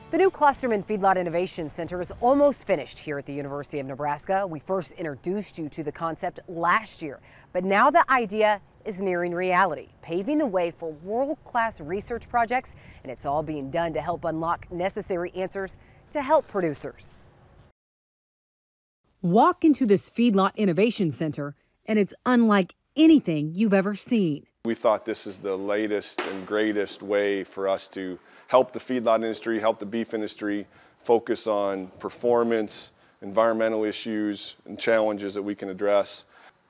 The new Klosterman Feedlot Innovation Center is almost finished here at the University of Nebraska. We first introduced you to the concept last year, but now the idea is nearing reality, paving the way for world-class research projects, and it's all being done to help unlock necessary answers to help producers. Walk into this Feedlot Innovation Center, and it's unlike anything you've ever seen. We thought this is the latest and greatest way for us to help the feedlot industry, help the beef industry focus on performance, environmental issues and challenges that we can address,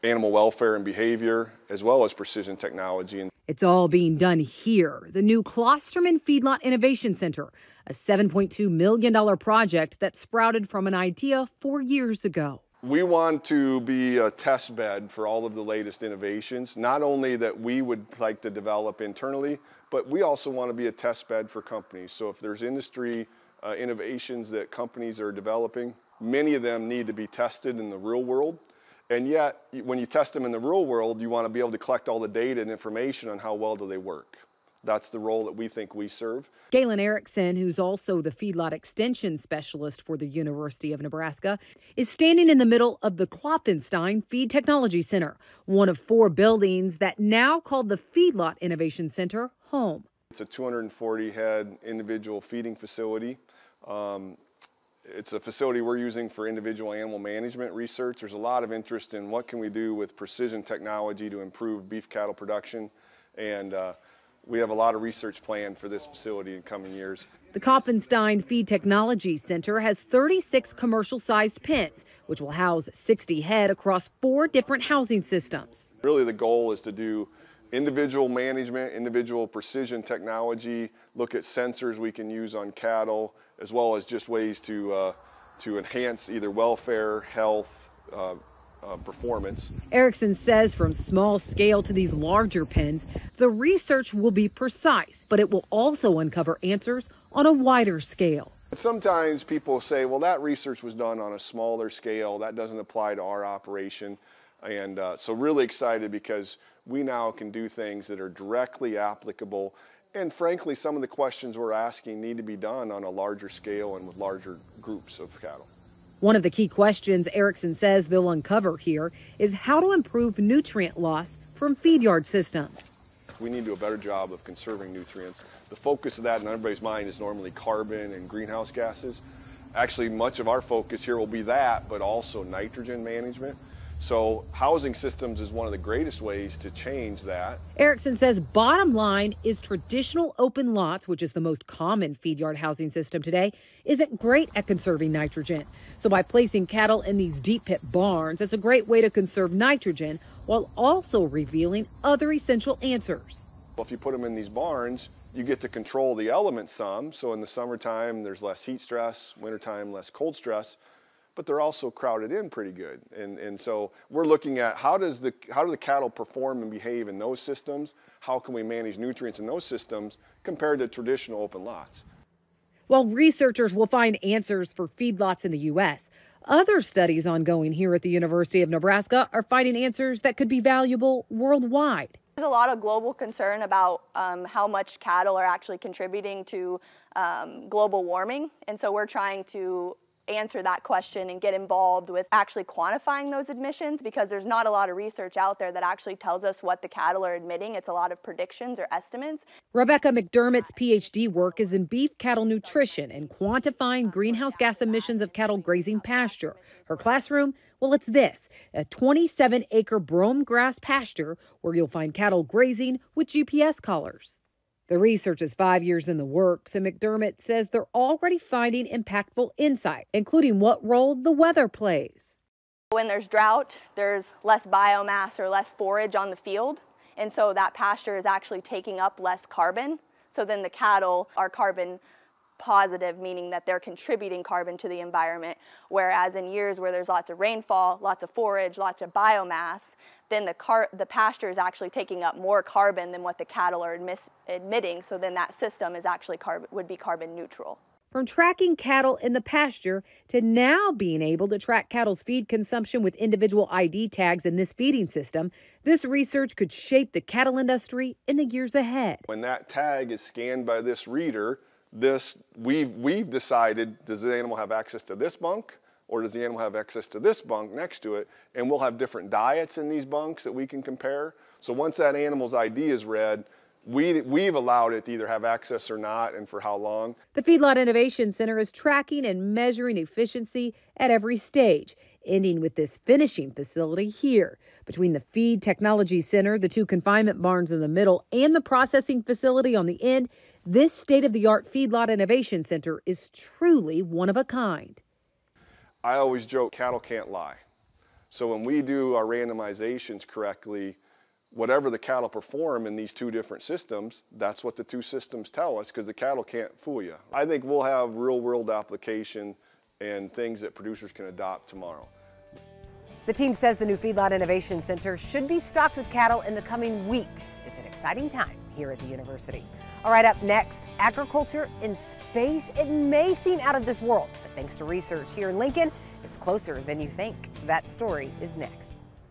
animal welfare and behavior, as well as precision technology. It's all being done here, the new Klosterman Feedlot Innovation Center, a $7.2 million project that sprouted from an idea 4 years ago. We want to be a test bed for all of the latest innovations, not only that we would like to develop internally, but we also want to be a test bed for companies. So if there's industry innovations that companies are developing, many of them need to be tested in the real world. And yet, when you test them in the real world, you want to be able to collect all the data and information on how well do they work. That's the role that we think we serve. Galen Erickson, who's also the Feedlot Extension Specialist for the University of Nebraska, is standing in the middle of the Klosterman Feed Technology Center, one of 4 buildings that now called the Feedlot Innovation Center home. It's a 240-head individual feeding facility. It's a facility we're using for individual animal management research. There's a lot of interest in what can we do with precision technology to improve beef cattle production, and we have a lot of research planned for this facility in coming years. The Klosterman Feed Technology Center has 36 commercial-sized pens, which will house 60 head across 4 different housing systems. Really the goal is to do individual management, individual precision technology, look at sensors we can use on cattle, as well as just ways to enhance either welfare, health, performance. Erickson says from small scale to these larger pens, the research will be precise, but it will also uncover answers on a wider scale. Sometimes people say, well, that research was done on a smaller scale, that doesn't apply to our operation. And so really excited because we now can do things that are directly applicable. And frankly, some of the questions we're asking need to be done on a larger scale and with larger groups of cattle. One of the key questions Erickson says they'll uncover here is how to improve nutrient loss from feed yard systems. We need to do a better job of conserving nutrients. The focus of that in everybody's mind is normally carbon and greenhouse gases. Actually, much of our focus here will be that, but also nitrogen management. So housing systems is one of the greatest ways to change that. Erickson says bottom line is traditional open lots, which is the most common feed yard housing system today, isn't great at conserving nitrogen. So by placing cattle in these deep pit barns, it's a great way to conserve nitrogen while also revealing other essential answers. Well, if you put them in these barns, you get to control the elements some. So in the summertime, there's less heat stress, wintertime, less cold stress. But they're also crowded in pretty good. And so we're looking at how do the cattle perform and behave in those systems? How can we manage nutrients in those systems compared to traditional open lots? While researchers will find answers for feedlots in the U.S., other studies ongoing here at the University of Nebraska are finding answers that could be valuable worldwide. There's a lot of global concern about how much cattle are actually contributing to global warming, and so we're trying to answer that question and get involved with actually quantifying those emissions, because there's not a lot of research out there that actually tells us what the cattle are emitting. It's a lot of predictions or estimates. Rebecca McDermott's PhD work is in beef cattle nutrition and quantifying greenhouse gas emissions of cattle grazing pasture. Her classroom, well, it's this, a 27-acre brome grass pasture where you'll find cattle grazing with GPS collars. The research is 5 years in the works, and McDermott says they're already finding impactful insight, including what role the weather plays. When there's drought, there's less biomass or less forage on the field, and so that pasture is actually taking up less carbon. So then the cattle are carbon positive, meaning that they're contributing carbon to the environment, whereas in years where there's lots of rainfall, lots of forage, lots of biomass, then the pasture is actually taking up more carbon than what the cattle are emitting, so then that system is actually would be carbon neutral. From tracking cattle in the pasture to now being able to track cattle's feed consumption with individual ID tags in this feeding system, this research could shape the cattle industry in the years ahead. When that tag is scanned by this reader, we've decided, does the animal have access to this bunk, or does the animal have access to this bunk next to it? And we'll have different diets in these bunks that we can compare. So once that animal's ID is read, we've allowed it to either have access or not, and for how long. The Feedlot Innovation Center is tracking and measuring efficiency at every stage, ending with this finishing facility here. Between the Feed Technology Center, the 2 confinement barns in the middle, and the processing facility on the end, this state-of-the-art Feedlot Innovation Center is truly one of a kind. I always joke, cattle can't lie. So when we do our randomizations correctly, whatever the cattle perform in these 2 different systems, that's what the 2 systems tell us, because the cattle can't fool you. I think we'll have real-world application and things that producers can adopt tomorrow. The team says the new Feedlot Innovation Center should be stocked with cattle in the coming weeks. It's an exciting time here at the university. All right, up next, agriculture in space. It may seem out of this world, but thanks to research here in Lincoln, it's closer than you think. That story is next.